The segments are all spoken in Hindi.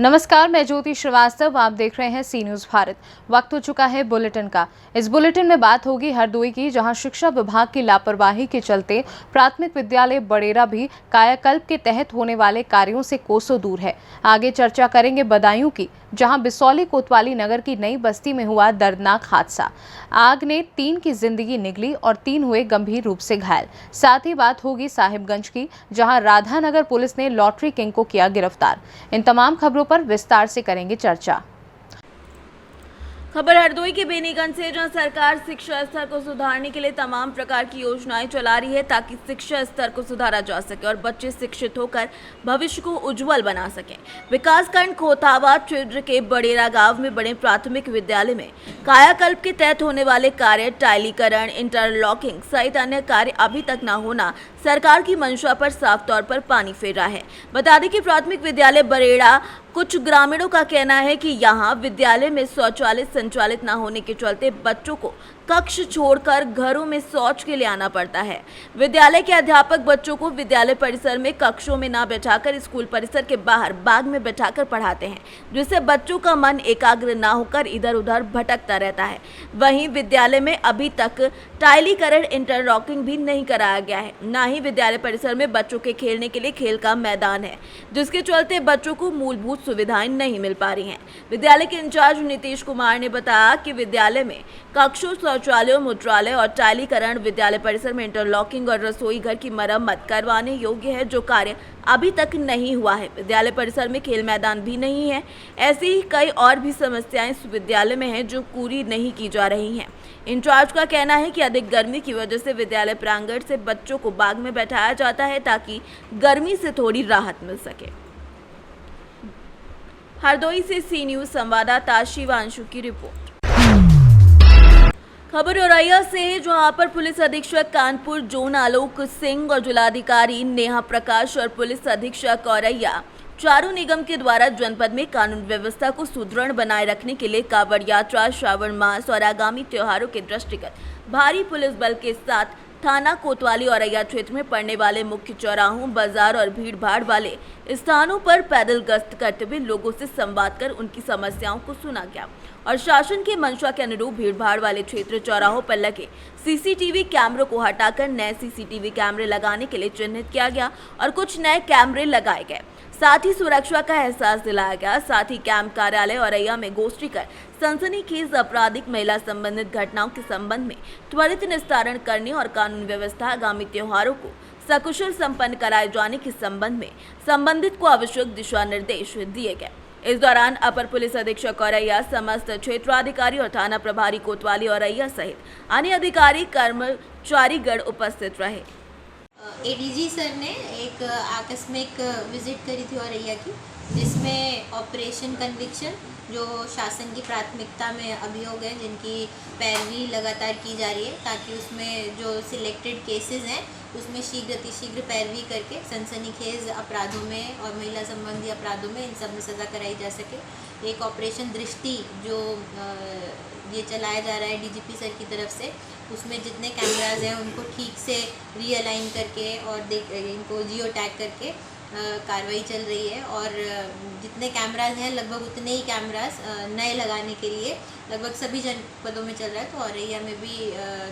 नमस्कार, मैं ज्योति श्रीवास्तव। आप देख रहे हैं सी न्यूज़ भारत। वक्त हो चुका है बुलेटिन का। इस बुलेटिन में बात होगी हरदोई की, जहां शिक्षा विभाग की लापरवाही के चलते प्राथमिक विद्यालय बड़ेरा भी कायाकल्प के तहत होने वाले कार्यों से कोसों दूर है। आगे चर्चा करेंगे बदायूं की, जहां बिसौली कोतवाली नगर की नई बस्ती में हुआ दर्दनाक हादसा। आग ने 3 की जिंदगी निगली और 3 हुए गंभीर रूप से घायल। साथ ही बात होगी साहिबगंज की, जहां राधानगर पुलिस ने लॉटरी किंग को किया गिरफ्तार। इन तमाम खबरों पर विस्तार से करेंगे चर्चा। खबर हरदोई के बेनीगंज से, जहां सरकार शिक्षा स्तर को सुधारने के लिए तमाम प्रकार की योजनाएं चला रही है ताकि शिक्षा स्तर को सुधारा जा सके और बच्चे शिक्षित होकर भविष्य को उज्जवल बना सकें। विकासखंड खोतावा क्षेत्र के बड़ेरा गांव में बड़े प्राथमिक विद्यालय में कायाकल्प के तहत होने वाले कार्य, टाइलीकरण, इंटरलॉकिंग सहित अन्य कार्य अभी तक न होना सरकार की मंशा पर साफ तौर पर पानी फेर रहा है। बता दें कि प्राथमिक विद्यालय बड़ेरा, कुछ ग्रामीणों का कहना है कि यहाँ विद्यालय में शौचालय संचालित न होने के चलते बच्चों को कक्ष छोड़कर घरों में शौच के लिए आना पड़ता है। विद्यालय के अध्यापक बच्चों को विद्यालय परिसर में कक्षों में न बैठाकर स्कूल परिसर के बाहर बाग में बैठाकर पढ़ाते हैं, जिससे बच्चों का मन एकाग्र न होकर इधर उधर भटकता रहता है। वहीं विद्यालय में अभी तक टाइलीकरण, इंटरलॉकिंग भी नहीं कराया गया है। न ही विद्यालय परिसर में बच्चों के खेलने के लिए खेल का मैदान है, जिसके चलते बच्चों को मूलभूत सुविधाएं नहीं मिल पा रही हैं। विद्यालय के इंचार्ज नीतीश कुमार ने बताया कि विद्यालय में कक्षों, शौचालयों, मूत्रालय और टाइलीकरण, विद्यालय परिसर में इंटरलॉकिंग और रसोई घर की मरम्मत करवाने योग्य है, जो कार्य अभी तक नहीं हुआ है। विद्यालय परिसर में खेल मैदान भी नहीं है। ऐसी ही कई और भी समस्याएं इस विद्यालय में हैं जो पूरी नहीं की जा रही हैं। इंचार्ज का कहना है कि अधिक गर्मी की वजह से विद्यालय प्रांगण से बच्चों को बाग में बैठाया जाता है ताकि गर्मी से थोड़ी राहत मिल सके। हरदोई से सी न्यूज़ संवाददाता शिवांशु की रिपोर्ट। खबर औरैया से है, जहां पर पुलिस अधीक्षक कानपुर जोन आलोक सिंह और जिलाधिकारी नेहा प्रकाश और पुलिस अधीक्षक औरैया चारों निगम के द्वारा जनपद में कानून व्यवस्था को सुदृढ़ बनाए रखने के लिए कांवड़ यात्रा, श्रावण मास और आगामी त्योहारों के दृष्टिगत भारी पुलिस बल के साथ थाना कोतवाली औरैया क्षेत्र में पड़ने वाले मुख्य चौराहों, बाजार और भीड़ भाड़ वाले स्थानों पर पैदल गश्त करते हुए लोगों से संवाद कर उनकी समस्याओं को सुना गया और शासन के मंशा के अनुरूप भीड़ भाड़ वाले क्षेत्र, चौराहों पर लगे सीसीटीवी कैमरों को हटाकर नए सीसीटीवी कैमरे लगाने के लिए चिन्हित किया गया और कुछ नए कैमरे लगाए गए। साथ ही सुरक्षा का एहसास दिलाया गया। साथ ही कैंप कार्यालय औरैया में गोष्ठी कर सनसनीखेज आपराधिक महिला संबंधित घटनाओं के संबंध में त्वरित निस्तारण करने और कानून व्यवस्था आगामी त्योहारों को सकुशल संपन्न कराए जाने के संबंध में संबंधित को आवश्यक दिशा निर्देश दिए गए। इस दौरान अपर पुलिस अधीक्षक औरैया, समस्त क्षेत्राधिकारी और थाना प्रभारी कोतवाली औरैया सहित अन्य अधिकारी कर्मचारीगण उपस्थित रहे। एडीजी सर ने एक आकस्मिक विजिट करी थी औरैया की, जिसमें ऑपरेशन कन्विक्शन, जो शासन की प्राथमिकता में अभियोग हैं, जिनकी पैरवी लगातार की जा रही है ताकि उसमें जो सिलेक्टेड केसेस हैं उसमें शीघ्र अतिशीघ्र पैरवी करके सनसनीखेज अपराधों में और महिला संबंधी अपराधों में इन सब में सज़ा कराई जा सके। एक ऑपरेशन दृष्टि जो ये चलाया जा रहा है डीजीपी सर की तरफ से, उसमें जितने कैमराज हैं उनको ठीक से रीअलाइन करके और इनको जियो टैग करके कार्रवाई चल रही है। और जितने कैमराज हैं लगभग उतने ही कैमराज नए लगाने के लिए लगभग सभी जनपदों में चल रहा है। तो औरैया में भी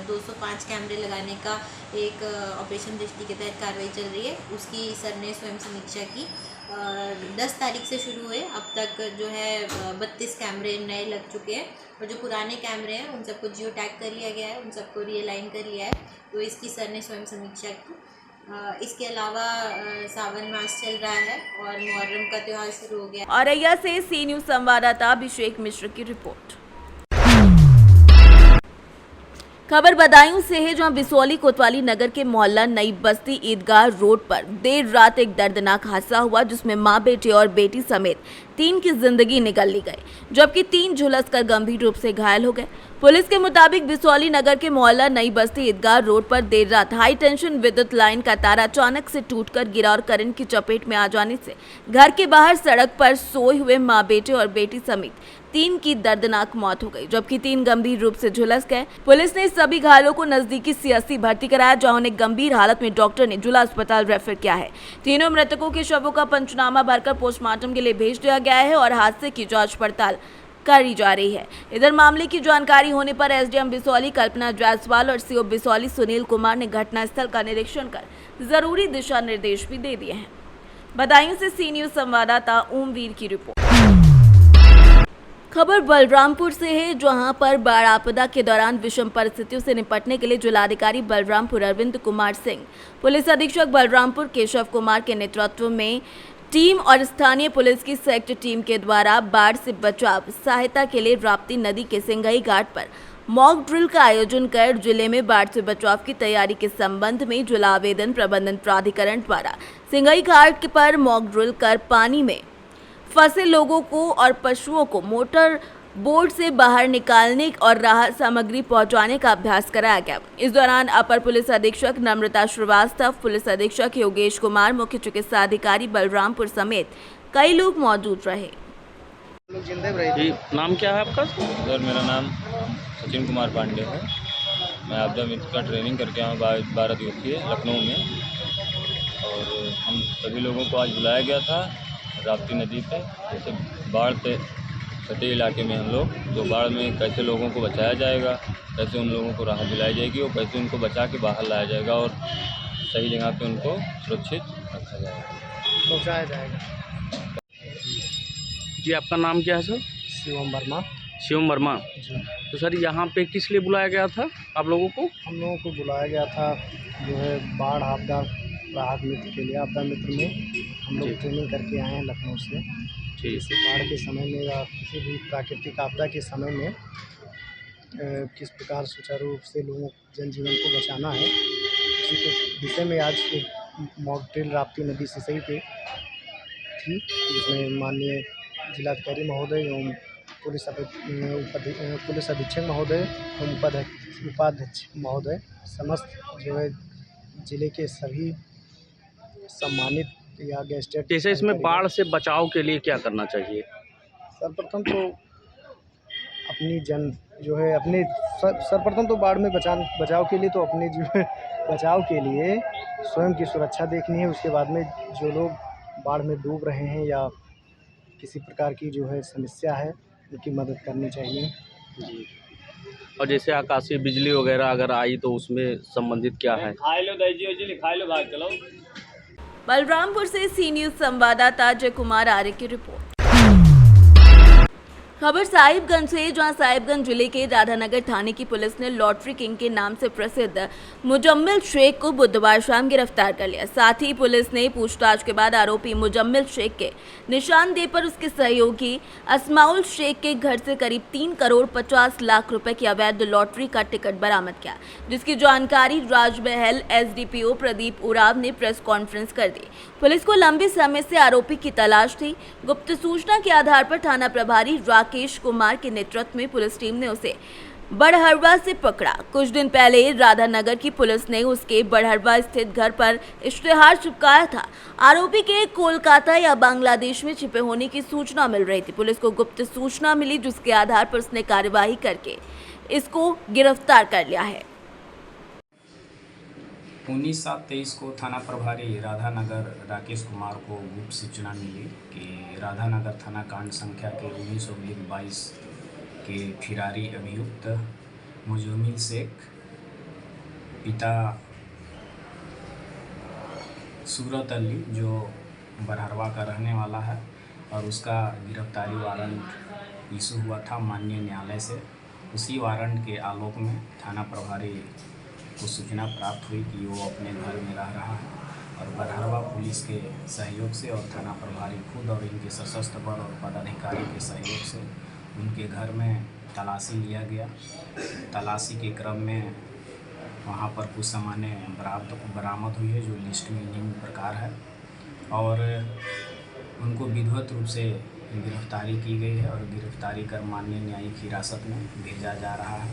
205 कैमरे लगाने का एक ऑपरेशन दृष्टि के तहत कार्रवाई चल रही है। उसकी सर ने स्वयं समीक्षा की। 10 तारीख से शुरू हुए, अब तक जो है 32 कैमरे नए लग चुके हैं और जो पुराने कैमरे हैं उन सबको जियो टैग कर लिया गया है, उन सबको रीअलाइन कर लिया है। तो इसकी सर ने स्वयं समीक्षा की। इसके अलावा सावन मास चल रहा है और मुहर्रम का त्यौहार शुरू हो गया। औरैया से सी न्यूज़ संवाददाता अभिषेक मिश्र की रिपोर्ट। खबर बदायूं से है, जहां बिसौली कोतवाली नगर के मोहल्ला नई बस्ती ईदगाह रोड पर देर रात एक दर्दनाक हादसा हुआ, जिसमें मां, बेटे और बेटी समेत 3 की जिंदगी निकल ली गई, जबकि 3 झुलसकर गंभीर रूप से घायल हो गए। पुलिस के मुताबिक बिसौली नगर के मोहल्ला नई बस्ती ईदगाह रोड पर देर रात हाई टेंशन विद्युत लाइन का तार अचानक से टूटकर गिरा और करंट की चपेट में आ जाने से घर के बाहर सड़क पर सोए हुए मां, बेटे और बेटी समेत 3 की दर्दनाक मौत हो गई, जबकि 3 गंभीर रूप से झुलस गए। पुलिस ने सभी घायलों को नजदीकी सीएचसी भर्ती कराया, जहां उन्हें गंभीर हालत में डॉक्टर ने जिला अस्पताल रेफर किया है। तीनों मृतकों के शवों का पंचनामा भरकर पोस्टमार्टम के लिए भेज दिया गया है और हादसे की जांच पड़ताल करी जा रही है। इधर मामले की जानकारी होने पर एसडीएम बिसौली कल्पना जायसवाल और सीओ बिसौली सुनील कुमार ने घटनास्थल का निरीक्षण कर जरूरी दिशा निर्देश भी दे दिए हैं। बदायूं से सी न्यूज संवाददाता ओमवीर की रिपोर्ट। खबर बलरामपुर से है, जहां पर बाढ़ आपदा के दौरान विषम परिस्थितियों से निपटने के लिए जिलाधिकारी बलरामपुर अरविंद कुमार सिंह, पुलिस अधीक्षक बलरामपुर केशव कुमार के नेतृत्व में टीम और स्थानीय पुलिस की संयुक्त टीम के द्वारा बाढ़ से बचाव सहायता के लिए राप्ती नदी के सिंघई घाट पर मॉक ड्रिल का आयोजन कर जिले में बाढ़ से बचाव की तैयारी के संबंध में जिला आवेदन प्रबंधन प्राधिकरण द्वारा सिंघई घाट पर मॉक ड्रिल कर पानी में फंसे लोगों को और पशुओं को मोटर बोट से बाहर निकालने और राहत सामग्री पहुंचाने का अभ्यास कराया गया। इस दौरान अपर पुलिस अधीक्षक नम्रता श्रीवास्तव, पुलिस अधीक्षक योगेश कुमार, मुख्य चिकित्सा अधिकारी बलरामपुर समेत कई लोग मौजूद रहे। जी, नाम क्या है आपका? सर मेरा नाम सचिन कुमार पांडे है। मैं आपदा मित्र का ट्रेनिंग करके आया हूँ 12 दिवसीय लखनऊ में, और हम सभी लोगों को आज बुलाया गया था राप्ती नदी पे। जैसे बाढ़ से सटे इलाके में हम लोग जो बाढ़ में कैसे लोगों को बचाया जाएगा, कैसे उन लोगों को राहत दिलाई जाएगी और कैसे उनको बचा के बाहर लाया जाएगा और सही जगह पे उनको सुरक्षित रखा जाएगा, पहुँचाया जाएगा। जी, आपका नाम क्या है सर? शिवम वर्मा। शिवम वर्मा जी, तो सर यहाँ पे किस लिए बुलाया गया था आप लोगों को? हम लोगों को बुलाया गया था जो है बाढ़ आपदा राहत मित्र के लिए। आपदा मित्र में हम लोग जी। ट्रेनिंग करके आए हैं लखनऊ से। ठीक, जैसे बाढ़ के समय में या किसी भी प्राकृतिक आपदा के समय में किस प्रकार सुचारू रूप से लोगों जनजीवन को बचाना है, इसी के विषय में आज एक मॉक ड्रिल राप्ती नदी सिंचाई पे थी, जिसमें माननीय जिलाधिकारी महोदय एवं पुलिस अधीक्षक महोदय एवं उपाध्यक्ष महोदय समस्त जो है जिले के सभी सम्मानित या गेस्टेड। जैसे इसमें बाढ़ से बचाव के लिए क्या करना चाहिए? सर्वप्रथम तो अपनी सर्वप्रथम तो बाढ़ में बचाव के लिए तो अपने जो है बचाव के लिए स्वयं की सुरक्षा देखनी है। उसके बाद में जो लोग बाढ़ में डूब रहे हैं या किसी प्रकार की जो है समस्या है, उनकी मदद करनी चाहिए। जी, और जैसे आकाशीय बिजली वगैरह अगर आई तो उसमें संबंधित क्या है? बलरामपुर से सी न्यूज संवाददाता अजय कुमार आर्य की रिपोर्ट। खबर साहिबगंज से, जहां साहिबगंज जिले के राधानगर थाने की पुलिस ने लॉटरी किंग के नाम से प्रसिद्ध मुजम्मिल शेख को बुधवार शाम गिरफ्तार कर लिया। साथ ही पुलिस ने पूछताछ के बाद आरोपी मुजम्मिल शेख के निशानदेह पर उसके सहयोगी अस्माउल शेख के घर से करीब 3 करोड़ 50 लाख रुपए की अवैध लॉटरी का टिकट बरामद किया, जिसकी जानकारी राजमहल एसडीपीओ प्रदीप उराव ने प्रेस कॉन्फ्रेंस कर दी। पुलिस को लंबे समय से आरोपी की तलाश थी। गुप्त सूचना के आधार पर थाना प्रभारी राकेश कुमार के नेतृत्व में पुलिस टीम ने उसे बड़हरवा से पकड़ा। कुछ दिन पहले राधानगर की पुलिस ने उसके बड़हरवा स्थित घर पर इश्तेहार चिपकाया था। आरोपी के कोलकाता या बांग्लादेश में छिपे होने की सूचना मिल रही थी। पुलिस को गुप्त सूचना मिली, जिसके आधार पर उसने कार्यवाही करके इसको गिरफ्तार कर लिया है। 19/7/23 को थाना प्रभारी राधानगर राकेश कुमार को गुप्त सूचना मिली कि राधानगर थाना कांड संख्या के 19/22 के फिरारी अभियुक्त मुजम्मिल शेख पिता सूरत अली जो बरहरवा का रहने वाला है और उसका गिरफ्तारी वारंट इशू हुआ था माननीय न्यायालय से। उसी वारंट के आलोक में थाना प्रभारी को सूचना प्राप्त हुई कि वो अपने घर में रह रहा है और बरहरवा पुलिस के सहयोग से और थाना प्रभारी खुद और इनके सशस्त्र बल और पदाधिकारी के सहयोग से उनके घर में तलाशी लिया गया। तलाशी के क्रम में वहाँ पर कुछ सामानें बरामद हुई है जो लिस्ट में निम्न प्रकार है और उनको विधिवत रूप से गिरफ्तारी की गई है और गिरफ्तारी कर माननीय न्यायिक हिरासत में भेजा जा रहा है।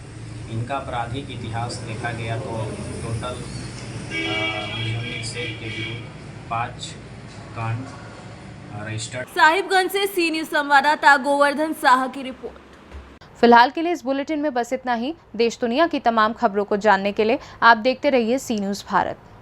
इनका आपराधिक इतिहास देखा गया तो टोटल मुजम्मिल शेख के विरुद्ध 5 कांड रजिस्टर्ड। साहिबगंज से सी न्यूज संवाददाता गोवर्धन साहा की रिपोर्ट। फिलहाल के लिए इस बुलेटिन में बस इतना ही। देश दुनिया की तमाम खबरों को जानने के लिए आप देखते रहिए सी न्यूज़ भारत।